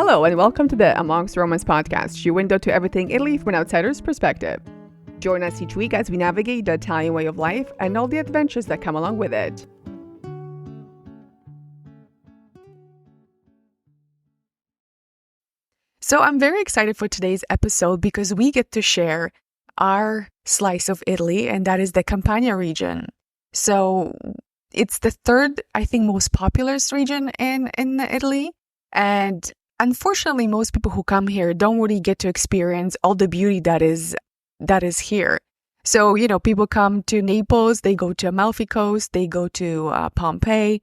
Hello, and welcome to the Amongst Romans podcast, your window to everything Italy from an outsider's perspective. Join us each week as we navigate the Italian way of life and all the adventures that come along with it. So I'm very excited for today's episode because we get to share our slice of Italy, and that is the Campania region. So it's the third, I think, most populous region in Italy. And unfortunately, most people who come here don't really get to experience all the beauty that is here. So, people come to Naples, they go to Amalfi Coast, they go to Pompeii,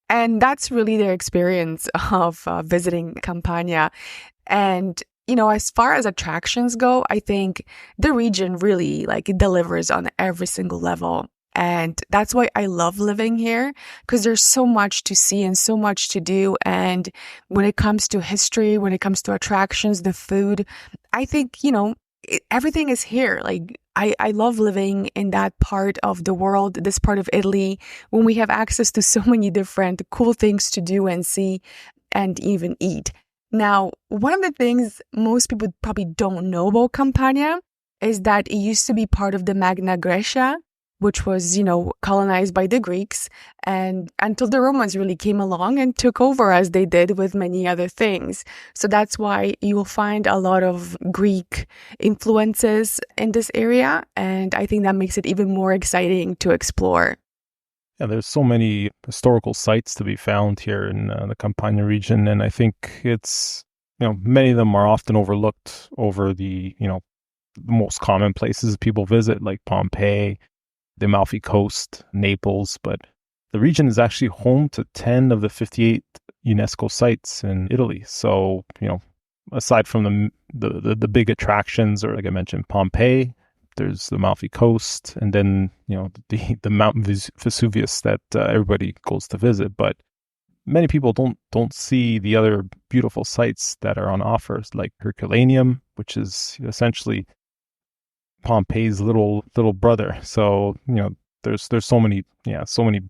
and that's really their experience of visiting Campania. And, as far as attractions go, I think the region really it delivers on every single level. And that's why I love living here, because there's so much to see and so much to do. And when it comes to history, when it comes to attractions, the food, I think, everything is here. I love living in that part of the world, this part of Italy, when we have access to so many different cool things to do and see and even eat. Now, one of the things most people probably don't know about Campania is that it used to be part of the Magna Graecia, which was, colonized by the Greeks, and until the Romans really came along and took over, as they did with many other things. So that's why you will find a lot of Greek influences in this area, and I think that makes it even more exciting to explore. Yeah, there's so many historical sites to be found here in the Campania region, and I think it's, many of them are often overlooked over the most common places people visit, like Pompeii, the Amalfi Coast, Naples, but the region is actually home to 10 of the 58 UNESCO sites in Italy. So, aside from the big attractions, or like I mentioned, Pompeii, there's the Amalfi Coast, and then, the Mountain Vesuvius that everybody goes to visit. But many people don't see the other beautiful sites that are on offer, like Herculaneum, which is essentially Pompeii's little brother. So there's so many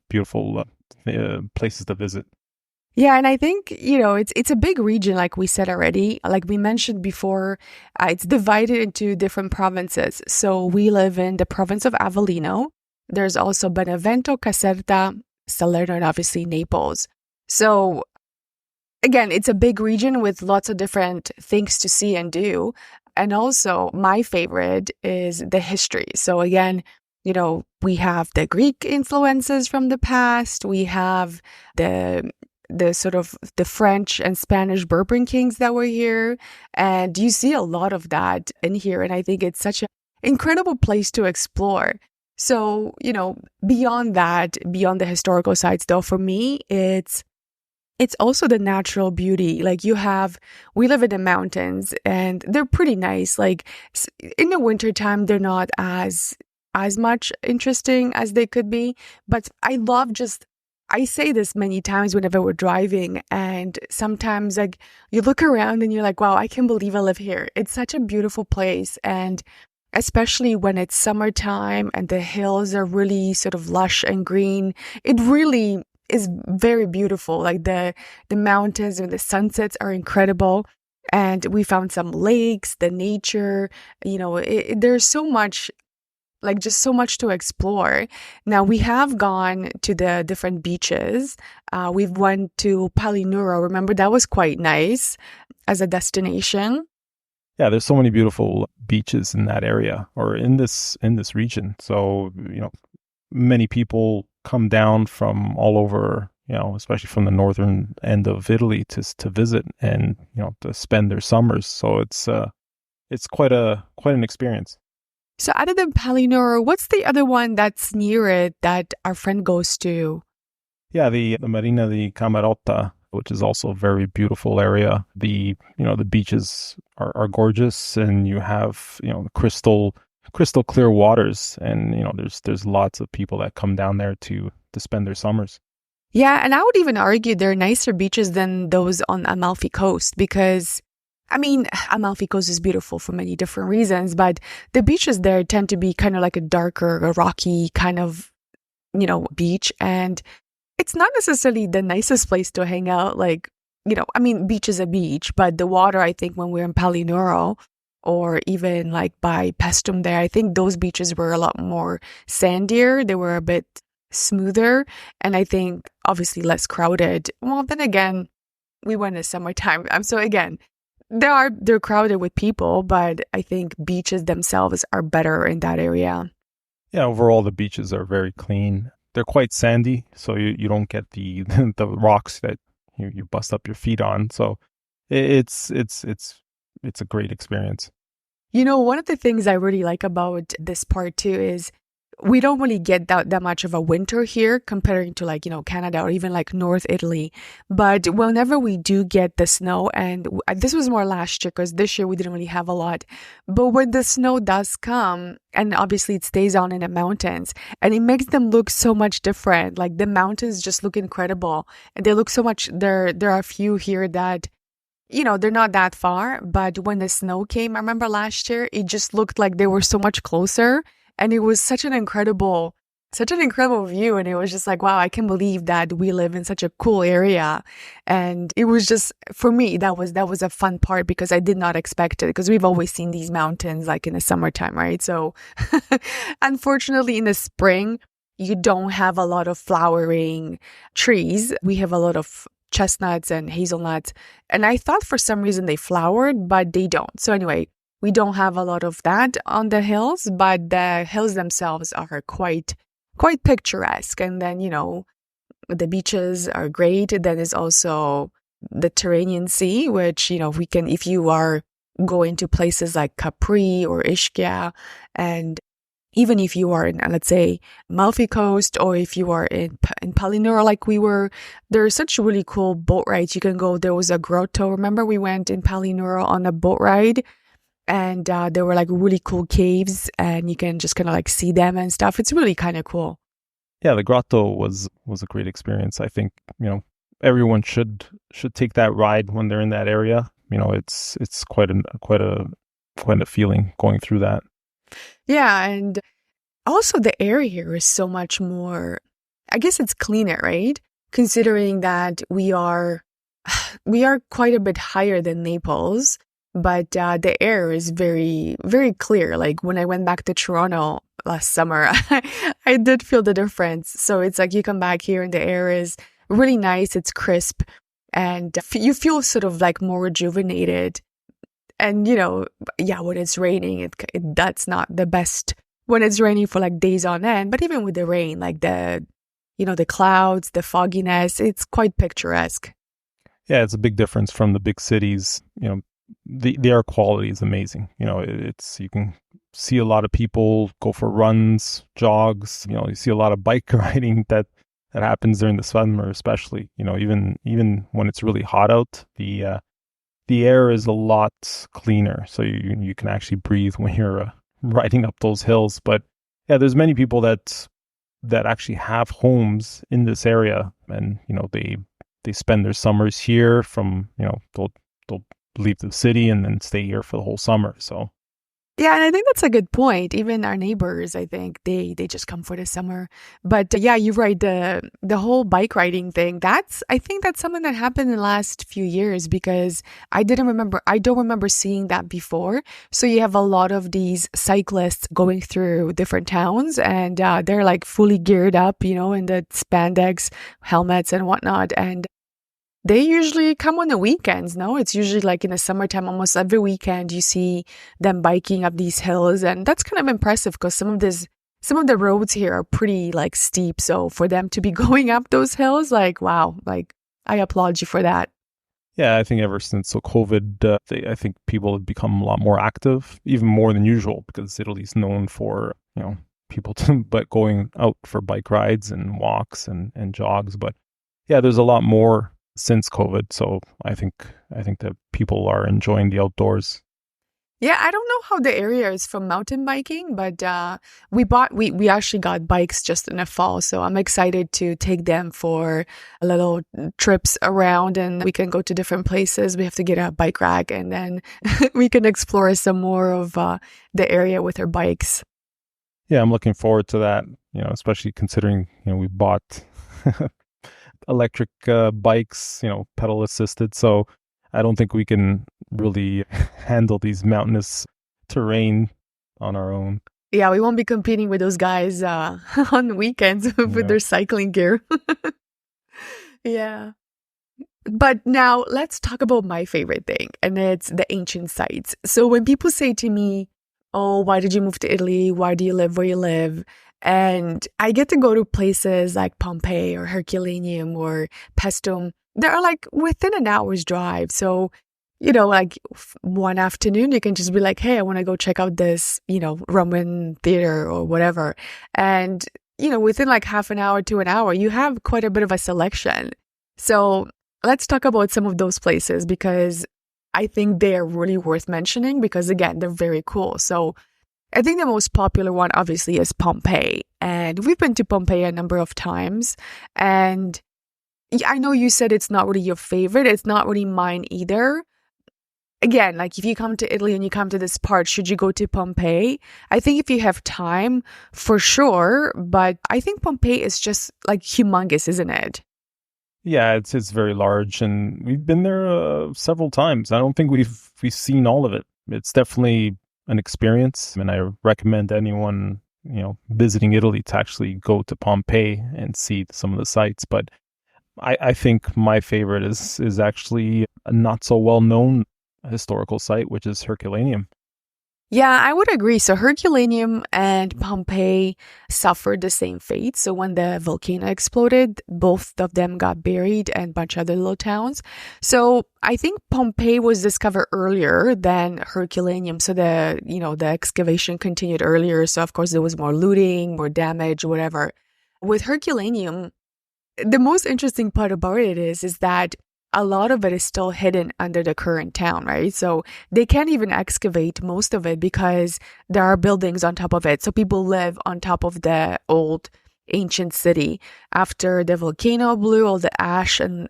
beautiful places to visit. Yeah, and I think it's a big region, like we said already. Like we mentioned before, it's divided into different provinces. So we live in the province of Avellino. There's also Benevento, Caserta, Salerno, and obviously Naples. So again, it's a big region with lots of different things to see and do. And also, my favorite is the history. So again, we have the Greek influences from the past. We have the sort of the French and Spanish Bourbon kings that were here. And you see a lot of that in here. And I think it's such an incredible place to explore. So, beyond that, beyond the historical sites, though, for me, it's also the natural beauty. We live in the mountains and they're pretty nice. Like in the wintertime, they're not as much interesting as they could be. But I love I say this many times whenever we're driving, and sometimes you look around and you're like, wow, I can't believe I live here. It's such a beautiful place. And especially when it's summertime and the hills are really sort of lush and green, it really is very beautiful. Like the mountains and the sunsets are incredible. And we found some lakes, the nature, there's so much, just so much to explore. Now we have gone to the different beaches. We've went to Palinuro. Remember, that was quite nice as a destination. Yeah, there's so many beautiful beaches in that area, or in this region. So, many people come down from all over, especially from the northern end of Italy to visit and, to spend their summers. So it's quite an experience. So other than Palinuro, what's the other one that's near it that our friend goes to? Yeah, the Marina di Camerota, which is also a very beautiful area. The beaches are gorgeous, and you have crystal clear waters, and there's lots of people that come down there to spend their summers. Yeah, and I would even argue there are nicer beaches than those on Amalfi Coast, because Amalfi Coast is beautiful for many different reasons, but the beaches there tend to be kind of like a darker, a rocky kind of, beach, and it's not necessarily the nicest place to hang out. Like I mean, beach is a beach, but the water, I think when we're in Palinuro or even like by Pestum there, I think those beaches were a lot more sandier. They were a bit smoother and I think obviously less crowded. Well, then again, we went in summertime. So again, they're crowded with people, but I think beaches themselves are better in that area. Yeah, overall the beaches are very clean. They're quite sandy, so you don't get the the rocks that you bust up your feet on. So it's a great experience. One of the things I really like about this part too is we don't really get that much of a winter here comparing to like, Canada or even like North Italy. But whenever we do get the snow, and this was more last year because this year we didn't really have a lot. But when the snow does come, and obviously it stays on in the mountains, and it makes them look so much different. Like the mountains just look incredible. And they look so much, there are a few here that they're not that far, but when the snow came, I remember last year, it just looked like they were so much closer. And it was such an incredible view. And it was just like, wow, I can't believe that we live in such a cool area. And it was just, for me, that was a fun part because I did not expect it because we've always seen these mountains like in the summertime, right? So unfortunately in the spring, you don't have a lot of flowering trees. We have a lot of chestnuts and hazelnuts. And I thought for some reason they flowered, but they don't. So anyway, we don't have a lot of that on the hills, but the hills themselves are quite picturesque. And then, the beaches are great. Then there's also the Tyrrhenian Sea, which, if you are going to places like Capri or Ischia, and even if you are in, let's say, Amalfi Coast, or if you are in Palinuro like we were, there are such really cool boat rides you can go. There was a grotto. Remember we went in Palinuro on a boat ride? And there were like really cool caves and you can just kind of like see them and stuff. It's really kind of cool. Yeah, the grotto was a great experience. I think, everyone should take that ride when they're in that area. It's quite a feeling going through that. Yeah, and also the air here is so much more, I guess it's cleaner, right? Considering that we are quite a bit higher than Naples. But the air is very, very clear. Like when I went back to Toronto last summer, I did feel the difference. So it's like you come back here and the air is really nice. It's crisp and you feel sort of like more rejuvenated. And, when it's raining, that's not the best when it's raining for like days on end. But even with the rain, like the clouds, the fogginess, it's quite picturesque. Yeah, it's a big difference from the big cities. The air quality is amazing. It's you can see a lot of people go for runs, jogs. You see a lot of bike riding that happens during the summer, especially. Even when it's really hot out, the air is a lot cleaner, so you can actually breathe when you're riding up those hills. But yeah, there's many people that actually have homes in this area, and they spend their summers here. From they'll leave the city and then stay here for the whole summer. So yeah, and I think that's a good point. Even our neighbors, I think they just come for the summer. But yeah, you're right. The whole bike riding thing, I think that's something that happened in the last few years because I don't remember seeing that before. So you have a lot of these cyclists going through different towns and they're like fully geared up, in the spandex helmets and whatnot. And they usually come on the weekends, no? It's usually like in the summertime, almost every weekend you see them biking up these hills. And that's kind of impressive because some of the roads here are pretty like steep. So for them to be going up those hills, like, wow, like I applaud you for that. Yeah, I think ever since COVID, I think people have become a lot more active, even more than usual, because Italy's known for, people but going out for bike rides and walks and jogs. But yeah, there's a lot more since COVID, so I think that people are enjoying the outdoors. Yeah, I don't know how the area is for mountain biking, but we actually got bikes just in the fall, so I'm excited to take them for a little trips around, and we can go to different places. We have to get a bike rack, and then we can explore some more of the area with our bikes. Yeah, I'm looking forward to that. Especially considering we bought electric bikes, pedal assisted. So I don't think we can really handle these mountainous terrain on our own. Yeah, we won't be competing with those guys on weekends with Yeah. their cycling gear. Yeah. But now let's talk about my favorite thing, and it's the ancient sites. So when people say to me, "Oh, why did you move to Italy? Why do you live where you live?" And I get to go to places like Pompeii or Herculaneum or Pestum. They're like within an hour's drive. So, like one afternoon, you can just be like, "Hey, I want to go check out this, Roman theater or whatever." And, within like half an hour to an hour, you have quite a bit of a selection. So let's talk about some of those places because I think they are really worth mentioning because, again, they're very cool. So I think the most popular one, obviously, is Pompeii. And we've been to Pompeii a number of times. And I know you said it's not really your favorite. It's not really mine either. Again, like if you come to Italy and you come to this part, should you go to Pompeii? I think if you have time, for sure. But I think Pompeii is just like humongous, isn't it? Yeah, it's very large, and we've been there several times. I don't think we've seen all of it. It's definitely an experience, and I recommend anyone visiting Italy to actually go to Pompeii and see some of the sites. But I think my favorite is actually a not so well known historical site, which is Herculaneum. Yeah, I would agree. So Herculaneum and Pompeii suffered the same fate. So when the volcano exploded, both of them got buried and a bunch of other little towns. So I think Pompeii was discovered earlier than Herculaneum. So the excavation continued earlier. So of course there was more looting, more damage, whatever. With Herculaneum, the most interesting part about it is that a lot of it is still hidden under the current town, right? So they can't even excavate most of it because there are buildings on top of it. So people live on top of the old ancient city. After the volcano blew, all the ash and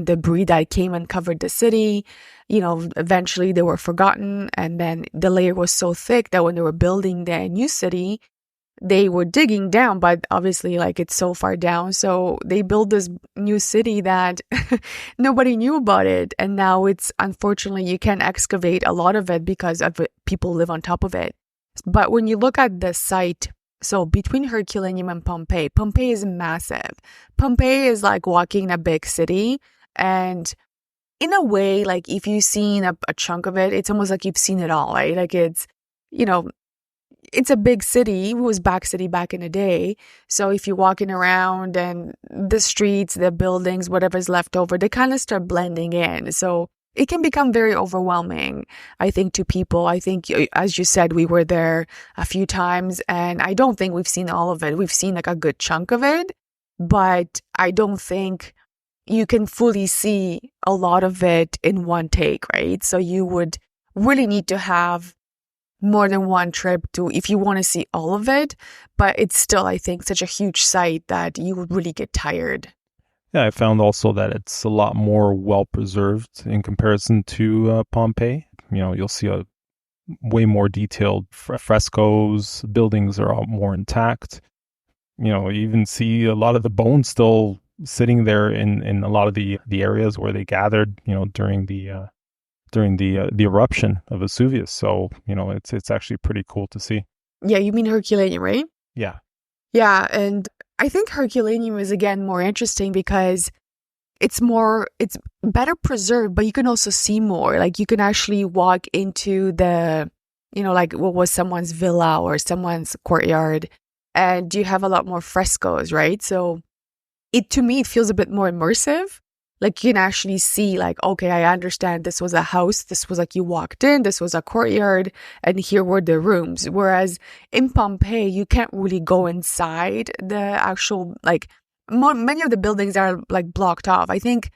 debris that came and covered the city, eventually they were forgotten. And then the layer was so thick that when they were building the new city, they were digging down, but obviously like it's so far down. So they built this new city that nobody knew about it. And now it's unfortunately you can't excavate a lot of it because of it, people live on top of it. But when you look at the site, so between Herculaneum and Pompeii, Pompeii is massive. Pompeii is like walking in a big city. And in a way, like if you've seen a chunk of it, it's almost like you've seen it all, right? Like it's a big city. It was back city back in the day. So if you're walking around and the streets, the buildings, whatever's left over, they kind of start blending in. So it can become very overwhelming, I think, to people. I think, as you said, we were there a few times and I don't think we've seen all of it. We've seen like a good chunk of it, but I don't think you can fully see a lot of it in one take, right? So you would really need to have more than one trip to if you want to see all of it, but it's still, I think, such a huge site that you would really get tired. Yeah, I found also that it's a lot more well preserved in comparison to Pompeii. You'll see a way more detailed frescoes. Buildings are all more intact. You even see a lot of the bones still sitting there in a lot of the areas where they gathered. During the eruption of Vesuvius. So, it's actually pretty cool to see. Yeah, you mean Herculaneum, right? Yeah. Yeah, and I think Herculaneum is again more interesting because it's better preserved, but you can also see more. Like you can actually walk into the, like what was someone's villa or someone's courtyard, and you have a lot more frescoes, right? So to me, it feels a bit more immersive. Like you can actually see like, okay, I understand this was a house. This was like you walked in, this was a courtyard, and here were the rooms. Whereas in Pompeii, you can't really go inside the actual, like many of the buildings are like blocked off. I think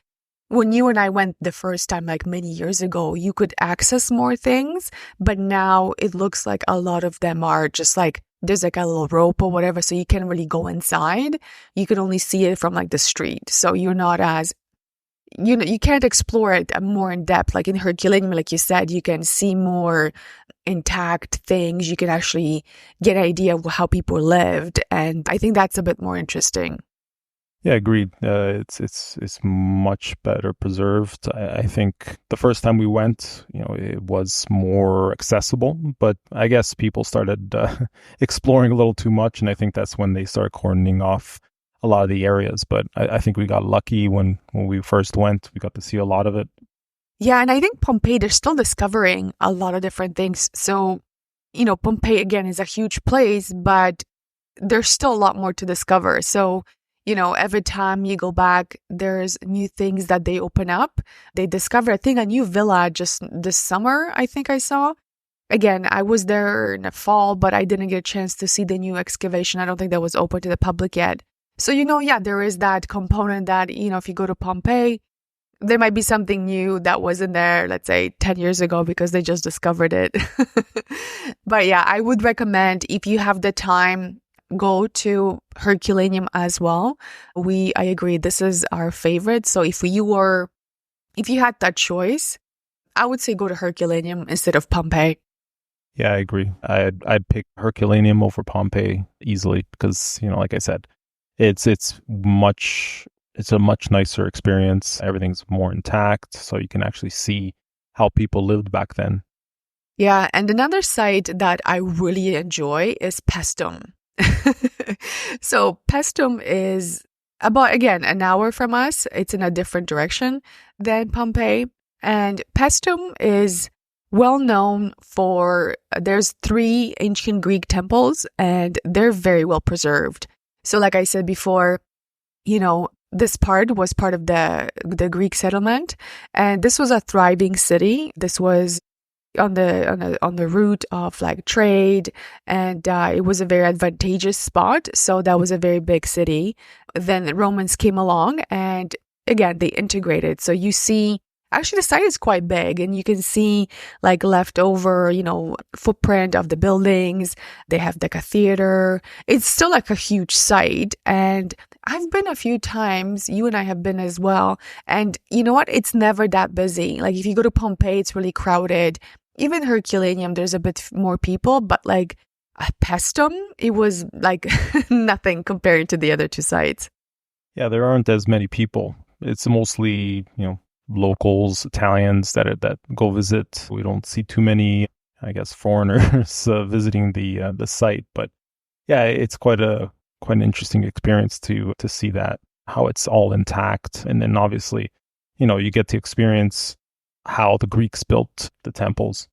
when you and I went the first time, like many years ago, you could access more things, but now it looks like a lot of them are just like, there's like a little rope or whatever, so you can't really go inside. You can only see it from like the street. So you're not as you can't explore it more in depth. Like in Herculaneum, like you said, you can see more intact things. You can actually get an idea of how people lived. And I think that's a bit more interesting. Yeah, agreed. It's much better preserved. I think the first time we went, it was more accessible, but I guess people started exploring a little too much, and I think that's when they started cordoning off a lot of the areas. But I think we got lucky when we first went. We got to see a lot of it. Yeah, and I think Pompeii, they're still discovering a lot of different things. So, Pompeii again is a huge place, but there's still a lot more to discover. So, every time you go back, there's new things that they open up. They discover, I think, a new villa just this summer, I think I saw. Again, I was there in the fall, but I didn't get a chance to see the new excavation. I don't think that was open to the public yet. So, yeah, there is that component that, if you go to Pompeii, there might be something new that wasn't there, let's say 10 years ago because they just discovered it. But yeah, I would recommend if you have the time, go to Herculaneum as well. I agree, this is our favorite. So if you had that choice, I would say go to Herculaneum instead of Pompeii. Yeah, I agree. I'd pick Herculaneum over Pompeii easily because, like I said, it's a much nicer experience. Everything's more intact, so you can actually see how people lived back then. Yeah, and another site that I really enjoy is Paestum. So Paestum is about, again, an hour from us. It's in a different direction than Pompeii. And Paestum is well known for, there's 3 ancient Greek temples, and they're very well preserved. So like I said before, this part was part of the Greek settlement, and this was a thriving city. This was on the route of like trade, and it was a very advantageous spot. So that was a very big city. Then the Romans came along, and again they integrated. So you see, actually the site is quite big, and you can see like leftover, footprint of the buildings. They have like a theater. It's still like a huge site, and I've been a few times. You and I have been as well. And you know what? It's never that busy. Like if you go to Pompeii, it's really crowded. Even Herculaneum, there's a bit more people, but like Paestum, it was like nothing compared to the other 2 sites. Yeah, there aren't as many people. It's mostly, locals, Italians that go visit. We don't see too many, I guess, foreigners visiting the site. But yeah, it's quite an interesting experience to see that, how it's all intact. And then obviously, you get to experience how the Greeks built the temples.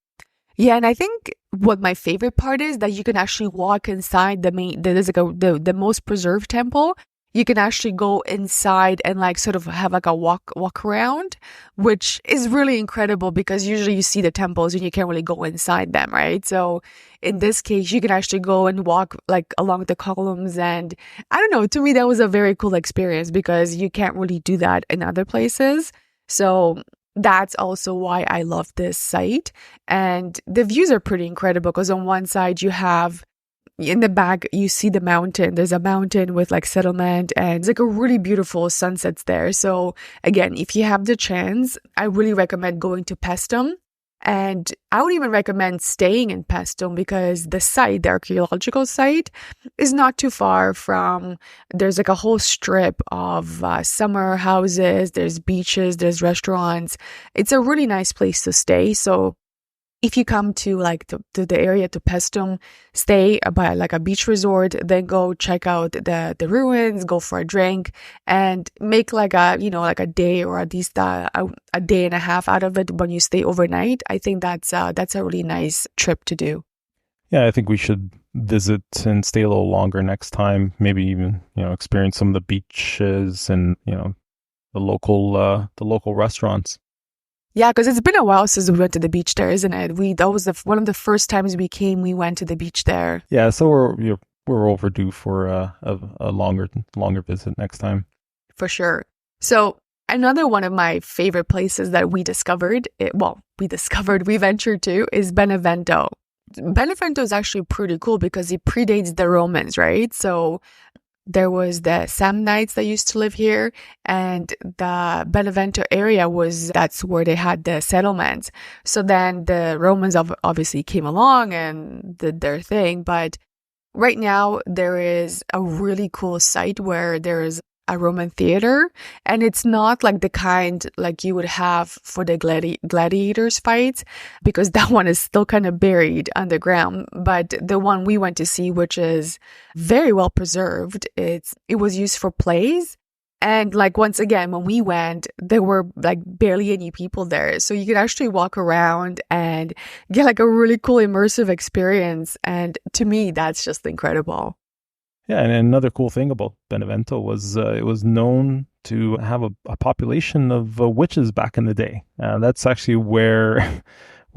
Yeah, and I think what my favorite part is that you can actually walk inside there's like the most preserved temple. You can actually go inside and like sort of have like a walk around, which is really incredible because usually you see the temples and you can't really go inside them, right? So in this case, you can actually go and walk like along the columns, and I don't know, to me that was a very cool experience because you can't really do that in other places. So that's also why I love this site. And the views are pretty incredible because on one side you have, in the back, you see the mountain. There's a mountain with like settlement, and it's like a really beautiful sunsets there. So again, if you have the chance, I really recommend going to Paestum. And I would even recommend staying in Paestum because the archaeological site, is not too far from, there's like a whole strip of summer houses, there's beaches, there's restaurants. It's a really nice place to stay. So if you come to the area, to Paestum, stay by like a beach resort, then go check out the ruins, go for a drink, and make like a day or at least a day and a half out of it when you stay overnight. I think that's a really nice trip to do. Yeah, I think we should visit and stay a little longer next time. Maybe even experience some of the beaches and the local restaurants. Yeah, because it's been a while since we went to the beach there, isn't it? That was one of the first times we went to the beach there. Yeah, so we're overdue for a longer visit next time. For sure. So another one of my favorite places that we ventured to is Benevento. Benevento is actually pretty cool because it predates the Romans, right? So there was the Samnites that used to live here, and the Benevento area that's where they had the settlements. So then the Romans obviously came along and did their thing. But right now there is a really cool site where there is a Roman theater, and it's not like the kind like you would have for the gladiators fights, because that one is still kind of buried underground. But the one we went to see, which is very well preserved, it was used for plays. And like, once again, when we went, there were like barely any people there. So you could actually walk around and get like a really cool immersive experience. And to me, that's just incredible. Yeah, and another cool thing about Benevento was it was known to have a population of witches back in the day. That's actually where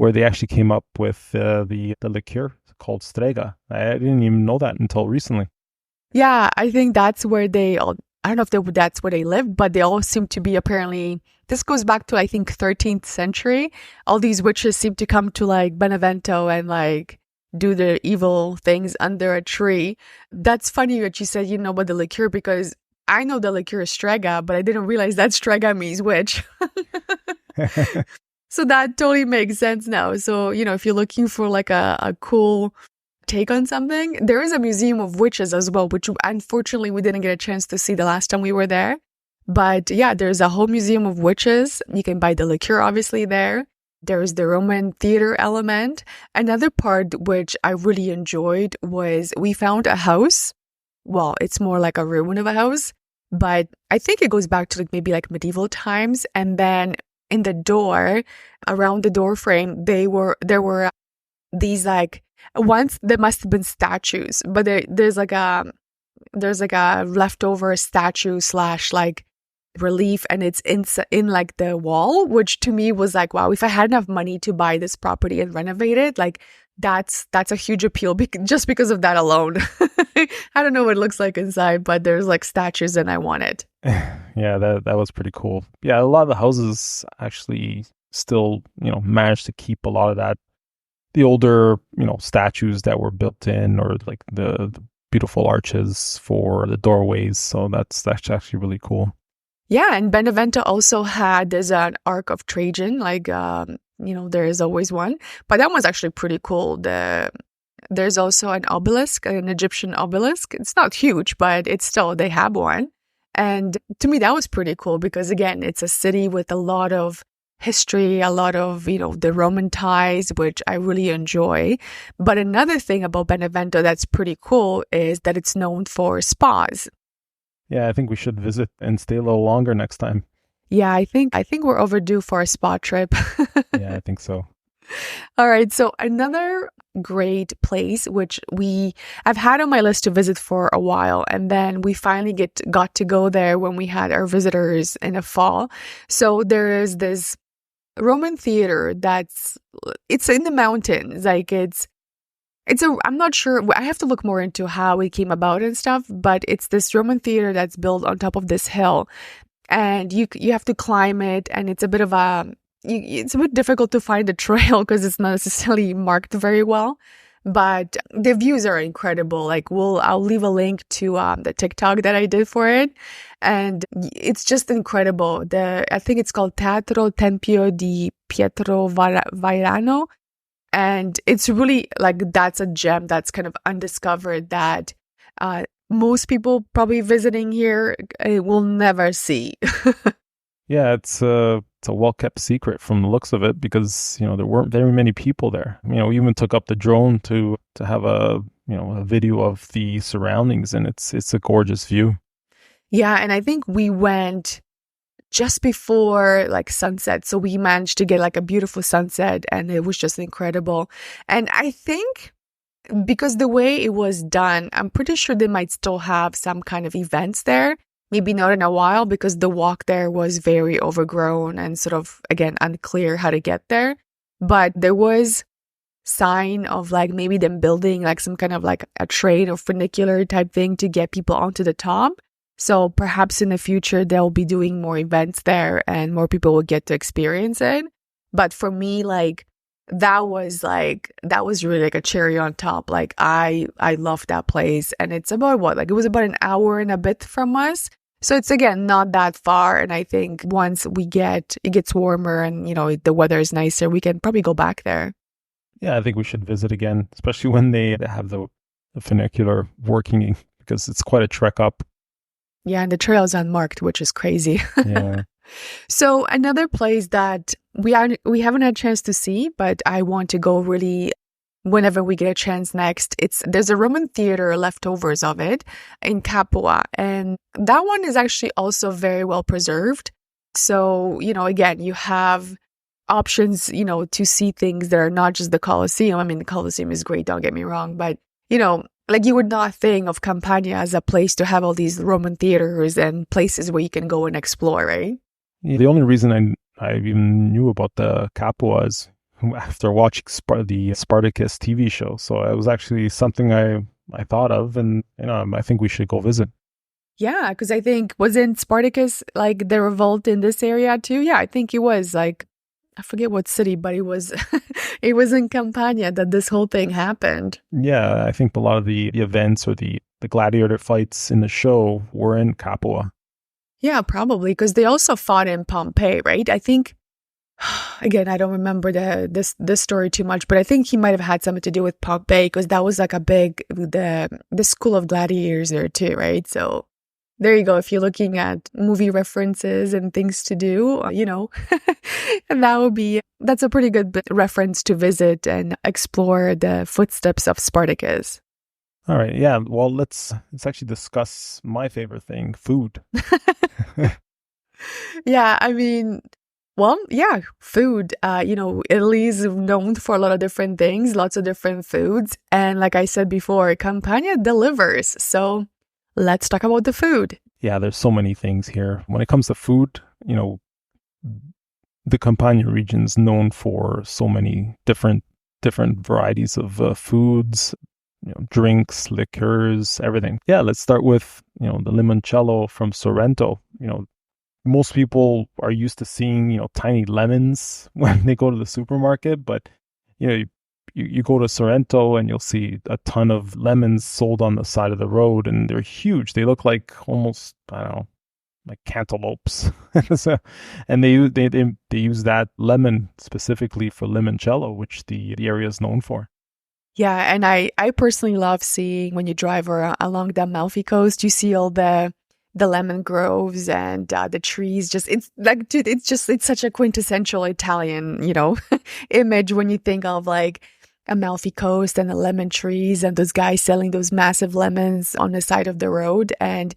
where they actually came up with the liqueur called Strega. I didn't even know that until recently. Yeah, I think that's where they all, I don't know if that's where they lived, but they all seem to be apparently, this goes back to, I think, 13th century. All these witches seem to come to like Benevento and like do their evil things under a tree. That's funny that you said you know about the liqueur, because I know the liqueur is Strega, but I didn't realize that Strega means witch. So that totally makes sense now. So, if you're looking for like a cool take on something, there is a museum of witches as well, which unfortunately we didn't get a chance to see the last time we were there. But yeah, there's a whole museum of witches. You can buy the liqueur obviously there. There's the Roman theater element. Another part which I really enjoyed was we found a house. Well, it's more like a ruin of a house, but I think it goes back to like maybe like medieval times. And then in the door, around the door frame, there were these like, once there must have been statues, but there's like a leftover statue slash like relief, and it's in like the wall, which to me was like, wow, if I had enough money to buy this property and renovate it, like that's a huge appeal just because of that alone. I don't know what it looks like inside, but there's like statues and I want it. Yeah, that was pretty cool. Yeah, a lot of the houses actually still, managed to keep a lot of that, the older, statues that were built in, or like the beautiful arches for the doorways. So that's actually really cool. Yeah, and Benevento also there's an Arc of Trajan, like, there is always one, but that one's actually pretty cool. There's also an obelisk, an Egyptian obelisk. It's not huge, but it's still, they have one. And to me, that was pretty cool because, again, it's a city with a lot of history, a lot of, the Roman ties, which I really enjoy. But another thing about Benevento that's pretty cool is that it's known for spas. Yeah, I think we should visit and stay a little longer next time. Yeah, I think we're overdue for a spa trip. Yeah, I think so. All right, so another great place which I've had on my list to visit for a while, and then we finally got to go there when we had our visitors in the fall. So there is this Roman theater it's in the mountains. Like I'm not sure. I have to look more into how it came about and stuff, but it's this Roman theater that's built on top of this hill, and you have to climb it, and it's a bit of it's a bit difficult to find a trail because it's not necessarily marked very well, but the views are incredible. Like I'll leave a link to the TikTok that I did for it, and it's just incredible. I think it's called Teatro Tempio di Pietro Vairano. And it's really like, that's a gem that's kind of undiscovered that most people probably visiting here will never see. Yeah, it's a well-kept secret from the looks of it because, there weren't very many people there. We even took up the drone to have a video of the surroundings, and it's a gorgeous view. Yeah, and I think we went just before like sunset. So we managed to get like a beautiful sunset, and it was just incredible. And I think because the way it was done, I'm pretty sure they might still have some kind of events there. Maybe not in a while because the walk there was very overgrown and sort of, again, unclear how to get there. But there was sign of like maybe them building like some kind of like a train or funicular type thing to get people onto the top. So perhaps in the future, they'll be doing more events there and more people will get to experience it. But for me, like, that was really like a cherry on top. Like, I love that place. And it's about it was about an hour and a bit from us. So it's, again, not that far. And I think once it gets warmer and, the weather is nicer, we can probably go back there. Yeah, I think we should visit again, especially when they have the funicular working, because it's quite a trek up. Yeah, and the trail's unmarked, which is crazy. Yeah. So another place that we haven't had a chance to see, but I want to go really whenever we get a chance next. There's a Roman theater leftovers of it in Capua, and that one is actually also very well preserved. So, again, you have options, to see things that are not just the Colosseum. I mean, the Colosseum is great, don't get me wrong, but like you would not think of Campania as a place to have all these Roman theaters and places where you can go and explore, right? Yeah, the only reason I even knew about the Capua is after watching the Spartacus TV show. So it was actually something I thought of, and I think we should go visit. Yeah, because I think wasn't Spartacus like the revolt in this area too? Yeah, I think it was like I forget what city, but it was it was in Campania that this whole thing happened. Yeah, I think a lot of the events or the gladiator fights in the show were in Capua. Yeah, probably because they also fought in Pompeii, right? I think again, I don't remember this story too much, but I think he might have had something to do with Pompeii because that was like a big the school of gladiators there too, right? So there you go. If you're looking at movie references and things to do, and that's a pretty good reference to visit and explore the footsteps of Spartacus. All right, yeah. Well, let's actually discuss my favorite thing, food. Yeah, I mean, well, yeah, food. Italy is known for a lot of different things, lots of different foods. And like I said before, Campania delivers. So let's talk about the food. Yeah, there's so many things here. When it comes to food, the Campania region is known for so many different varieties of foods, drinks, liqueurs, everything. Yeah, let's start with, the limoncello from Sorrento. Most people are used to seeing, tiny lemons when they go to the supermarket, but, you go to Sorrento and you'll see a ton of lemons sold on the side of the road, and they're huge. They look like almost, I don't know, like cantaloupes. And they use that lemon specifically for limoncello, which the area is known for. Yeah, and I personally love seeing when you drive along the Amalfi Coast, you see all the lemon groves and the trees. It's like, dude, it's such a quintessential Italian, image when you think of like Amalfi Coast and the lemon trees and those guys selling those massive lemons on the side of the road. And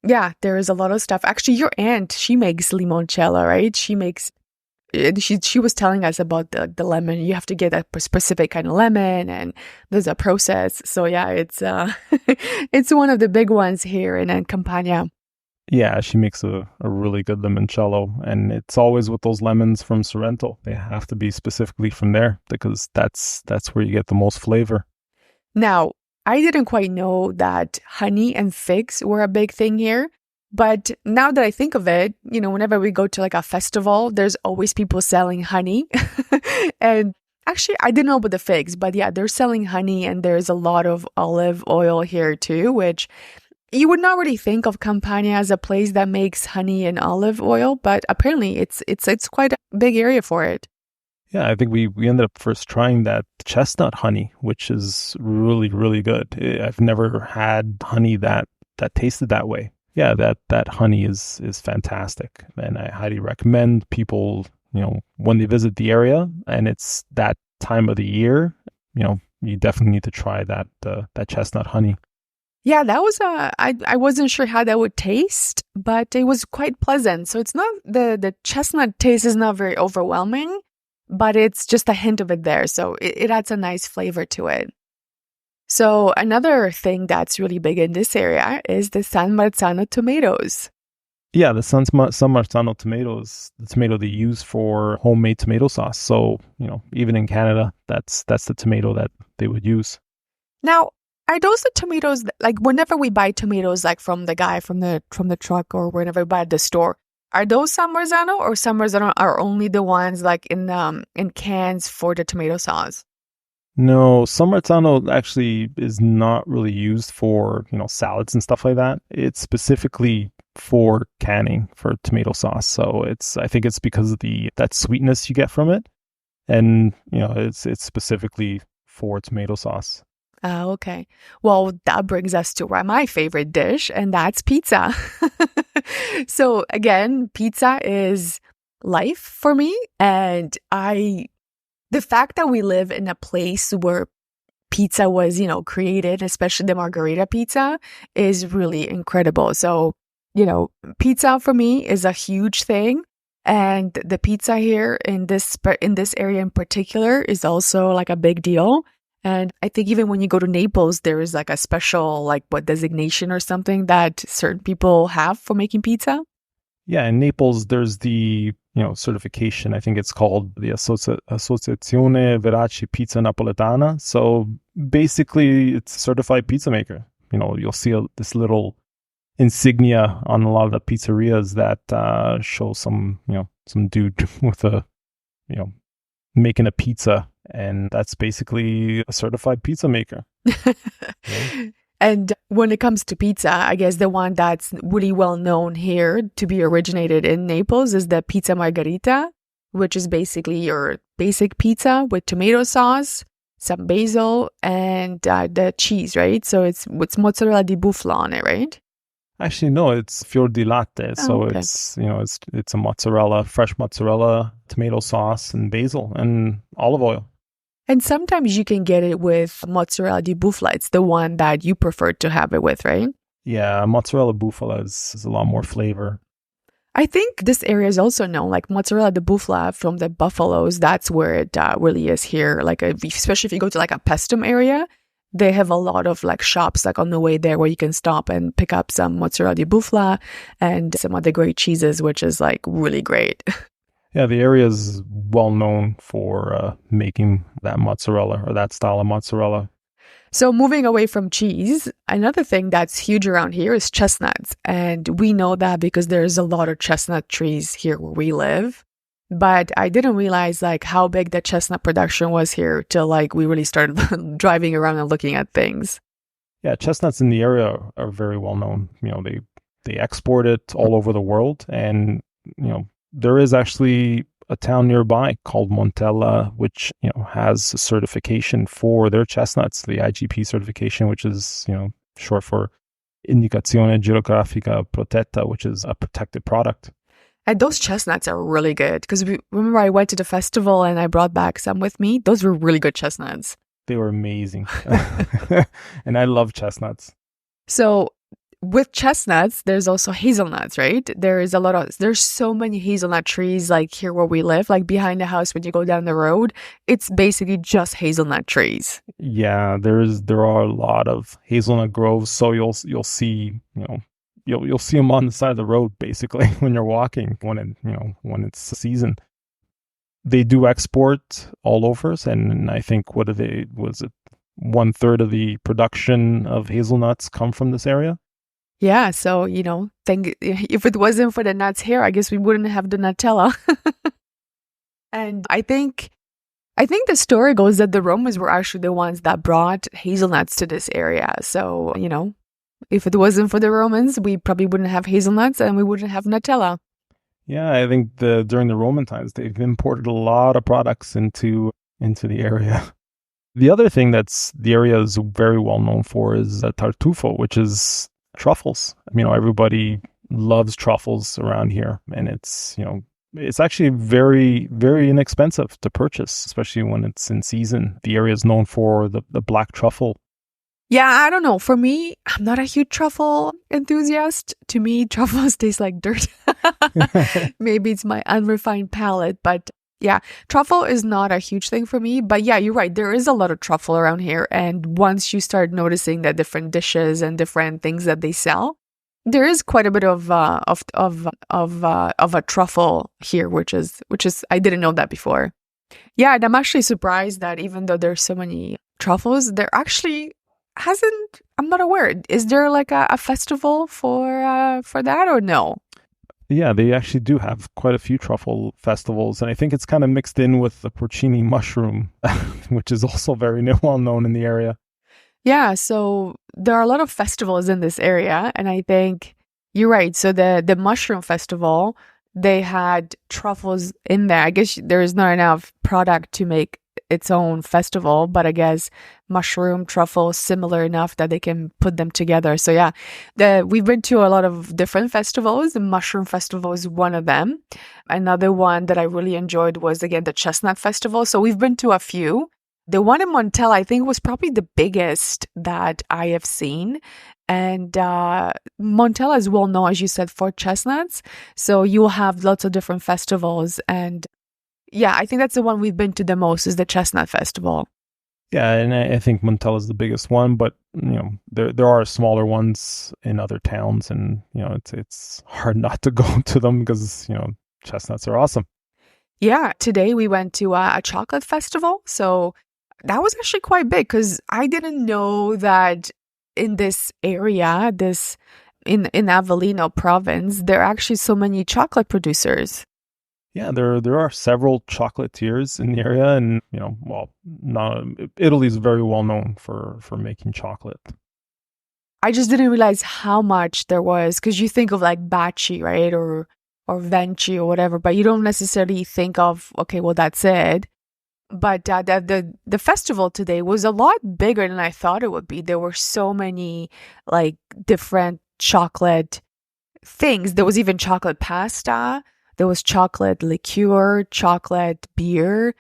yeah, there is a lot of stuff. Actually, your aunt, she makes limoncello, right? She was telling us about the lemon. You have to get a specific kind of lemon, and there's a process. So yeah, it's it's one of the big ones here in Campania. Yeah, she makes a really good limoncello, and it's always with those lemons from Sorrento. They have to be specifically from there because that's where you get the most flavor. Now, I didn't quite know that honey and figs were a big thing here. But now that I think of it, whenever we go to like a festival, there's always people selling honey. And actually, I didn't know about the figs, but yeah, they're selling honey, and there's a lot of olive oil here too, which you would not really think of Campania as a place that makes honey and olive oil, but apparently it's quite a big area for it. Yeah, I think we ended up first trying that chestnut honey, which is really, really good. I've never had honey that tasted that way. Yeah, that honey is fantastic, and I highly recommend people, when they visit the area and it's that time of the year, you definitely need to try that chestnut honey. Yeah, that was I wasn't sure how that would taste, but it was quite pleasant. So it's not the chestnut taste is not very overwhelming, but it's just a hint of it there. So it adds a nice flavor to it. So another thing that's really big in this area is the San Marzano tomatoes. Yeah, the San Marzano tomatoes, the tomato they use for homemade tomato sauce. So, even in Canada, that's the tomato that they would use. Now, are those the tomatoes like whenever we buy tomatoes like from the guy from the truck or whenever we buy at the store, are those San Marzano, or San Marzano are only the ones like in cans for the tomato sauce? No, San Marzano actually is not really used for, salads and stuff like that. It's specifically for canning for tomato sauce. So I think it's because of that sweetness you get from it. And, it's specifically for tomato sauce. Okay. Well, that brings us to my favorite dish, and that's pizza. So again, pizza is life for me. And the fact that we live in a place where pizza was, created, especially the margarita pizza, is really incredible. So, pizza for me is a huge thing. And the pizza here in this area in particular is also like a big deal. And I think even when you go to Naples, there is like a special, like what designation or something that certain people have for making pizza. Yeah, in Naples, there's the certification. I think it's called the Associazione Verace Pizza Napoletana. So basically, it's a certified pizza maker. You'll see this little insignia on a lot of the pizzerias that show some dude with making a pizza, and that's basically a certified pizza maker. Yeah. And when it comes to pizza, I guess the one that's really well known here to be originated in Naples is the pizza margherita, which is basically your basic pizza with tomato sauce, some basil, and the cheese, right? So it's mozzarella di bufala on it, right? Actually, no, it's fior di latte. So okay. It's a mozzarella, fresh mozzarella, tomato sauce, and basil, and olive oil. And sometimes you can get it with mozzarella di bufala. It's the one that you prefer to have it with, right? Yeah, mozzarella bufala is a lot more flavor. I think this area is also known, like mozzarella di bufala from the buffaloes. That's where it really is here. Like, especially if you go to like a Pestum area, they have a lot of like shops like on the way there where you can stop and pick up some mozzarella di bufala and some other great cheeses, which is like really great. Yeah, the area is well known for making that mozzarella or that style of mozzarella. So moving away from cheese, another thing that's huge around here is chestnuts. And we know that because there's a lot of chestnut trees here where we live. But I didn't realize like how big the chestnut production was here till like we really started driving around and looking at things. Yeah, chestnuts in the area are very well known. They export it all over the world, and there is actually a town nearby called Montella, which has a certification for their chestnuts, the IGP certification, which is short for Indicazione Geografica Protetta, which is a protected product. And those chestnuts are really good because remember I went to the festival and I brought back some with me. Those were really good chestnuts. They were amazing, and I love chestnuts. So with chestnuts, there's also hazelnuts, right? There's so many hazelnut trees like here where we live, like behind the house when you go down the road, it's basically just hazelnut trees. Yeah, there are a lot of hazelnut groves, so you'll see, you'll see them on the side of the road basically when you're walking when it's season. They do export all over, and I think was it 1/3 of the production of hazelnuts come from this area? Yeah, so, if it wasn't for the nuts here, I guess we wouldn't have the Nutella. And I think the story goes that the Romans were actually the ones that brought hazelnuts to this area. So, if it wasn't for the Romans, we probably wouldn't have hazelnuts and we wouldn't have Nutella. Yeah, I think during the Roman times, they've imported a lot of products into the area. The other thing that's the area is very well known for is tartufo, which is truffles. Everybody loves truffles around here, and it's actually very, very inexpensive to purchase, especially when it's in season. The area is known for the black truffle. Yeah, I don't know. For me, I'm not a huge truffle enthusiast. To me, truffles taste like dirt. Maybe it's my unrefined palate, but yeah, truffle is not a huge thing for me. But yeah, you're right. There is a lot of truffle around here, and once you start noticing the different dishes and different things that they sell, there is quite a bit of a truffle here, which is I didn't know that before. Yeah, and I'm actually surprised that even though there's so many truffles, there actually I'm not aware. Is there like a festival for that or no? Yeah, they actually do have quite a few truffle festivals, and I think it's kind of mixed in with the porcini mushroom, which is also very well known in the area. Yeah, so there are a lot of festivals in this area, and I think you're right. So the mushroom festival, they had truffles in there. I guess there is not enough product to make its own festival, but I guess mushroom truffle similar enough that they can put them together. So yeah, we've been to a lot of different festivals. The mushroom festival is one of them. Another one that I really enjoyed was again the chestnut festival. So we've been to a few. The one in Montel, I think, was probably the biggest that I have seen. And Montel is well known, as you said, for chestnuts. So you will have lots of different festivals. And yeah, I think that's the one we've been to the most is the Chestnut Festival. Yeah, and I think Montel is the biggest one, but there are smaller ones in other towns, and it's hard not to go to them because chestnuts are awesome. Yeah, today we went to a chocolate festival. So that was actually quite big because I didn't know that in this area, in Avellino province, there are actually so many chocolate producers. Yeah, there are several chocolatiers in the area, and Italy is very well known for making chocolate. I just didn't realize how much there was because you think of like Baci, right, or Venci or whatever, but you don't necessarily think of okay, well that's it. But the festival today was a lot bigger than I thought it would be. There were so many like different chocolate things. There was even chocolate pasta. There was chocolate liqueur, chocolate beer.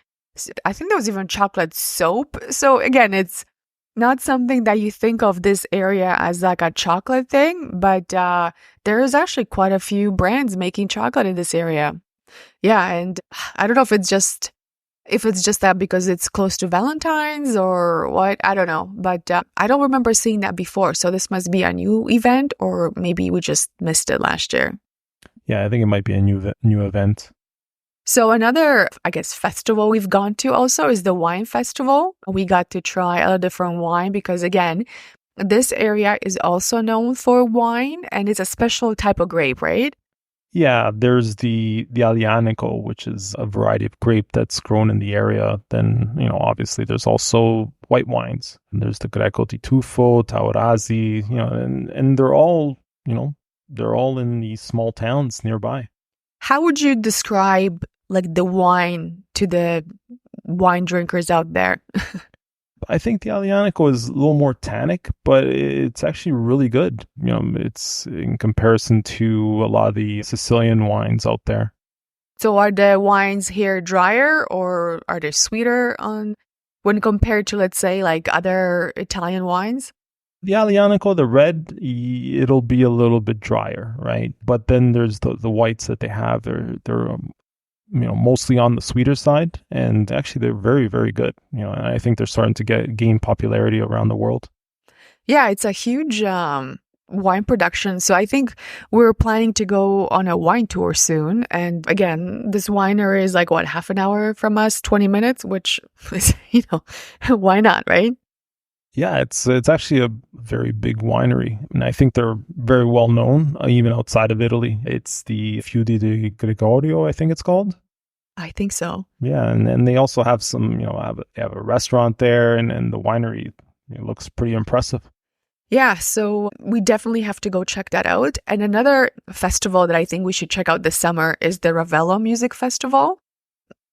I think there was even chocolate soap. So again, it's not something that you think of this area as like a chocolate thing, but there is actually quite a few brands making chocolate in this area. Yeah, and I don't know if it's just that because it's close to Valentine's or what, I don't know. But I don't remember seeing that before. So this must be a new event, or maybe we just missed it last year. Yeah, I think it might be a new event. So another, I guess, festival we've gone to also is the wine festival. We got to try a different wine because, again, this area is also known for wine, and it's a special type of grape, right? Yeah, there's the Aglianico, which is a variety of grape that's grown in the area. Then, obviously there's also white wines. And there's the Greco di Tufo, Taurasi, and they're all in these small towns nearby. How would you describe like the wine to the wine drinkers out there? I think the Aglianico is a little more tannic, but it's actually really good. It's in comparison to a lot of the Sicilian wines out there. So are the wines here drier or are they sweeter when compared to, let's say, like other Italian wines? The Aglianico, the red, it'll be a little bit drier, right? But then there's the whites that they have. They're mostly on the sweeter side, and actually they're very, very good. And I think they're starting to gain popularity around the world. Yeah, it's a huge wine production. So I think we're planning to go on a wine tour soon. And again, this winery is like what, half an hour from us, 20 minutes, which is, why not, right? Yeah, it's actually a very big winery, and I think they're very well known even outside of Italy. It's the Fiudi di Gregorio, I think it's called. I think so. Yeah, and they also have some, they have a restaurant there, and the winery looks pretty impressive. Yeah, so we definitely have to go check that out. And another festival that I think we should check out this summer is the Ravello Music Festival.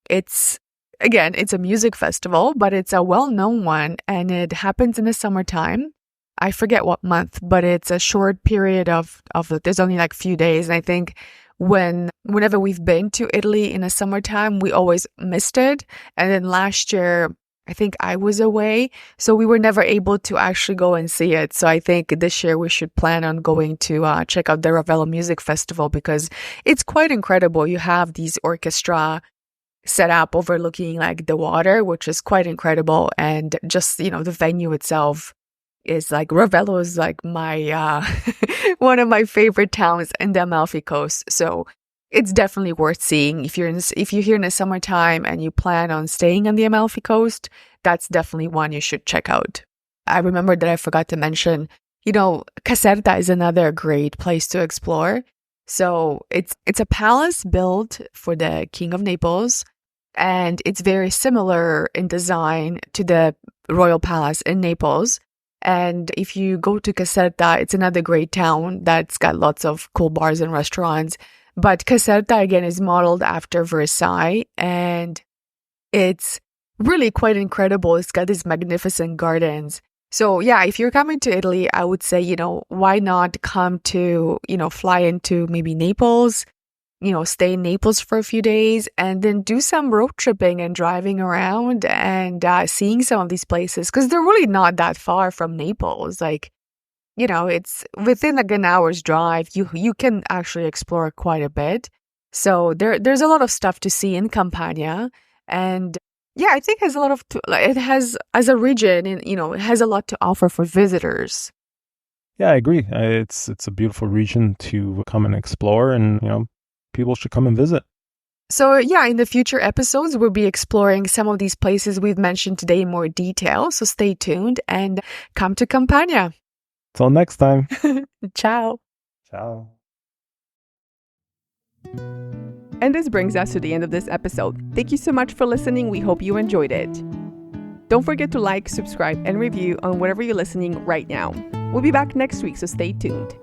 It's a music festival, but it's a well-known one, and it happens in the summertime. I forget what month, but it's a short period of there's only like a few days. And I think whenever we've been to Italy in the summertime, we always missed it. And then last year, I think I was away, so we were never able to actually go and see it. So I think this year we should plan on going to check out the Ravello Music Festival because it's quite incredible. You have these orchestra set up overlooking like the water, which is quite incredible. And just, the venue itself is like, Ravello is like my, one of my favorite towns in the Amalfi Coast. So it's definitely worth seeing. If you're here in the summertime and you plan on staying on the Amalfi Coast, that's definitely one you should check out. I remember that I forgot to mention, Caserta is another great place to explore. So it's a palace built for the King of Naples, and it's very similar in design to the Royal Palace in Naples. And if you go to Caserta, it's another great town that's got lots of cool bars and restaurants. But Caserta, again, is modeled after Versailles, and it's really quite incredible. It's got these magnificent gardens. So yeah, if you're coming to Italy, I would say, why not come to, fly into maybe Naples, stay in Naples for a few days and then do some road tripping and driving around and seeing some of these places because they're really not that far from Naples. Like, it's within like an hour's drive. You can actually explore quite a bit. So there's a lot of stuff to see in Campania. And yeah, I think it has, as a region, it has a lot to offer for visitors. Yeah, I agree. It's a beautiful region to come and explore, and people should come and visit. So yeah, in the future episodes, we'll be exploring some of these places we've mentioned today in more detail. So stay tuned and come to Campania. Till next time. Ciao. Ciao. And this brings us to the end of this episode. Thank you so much for listening. We hope you enjoyed it. Don't forget to like, subscribe, and review on whatever you're listening right now. We'll be back next week, so stay tuned.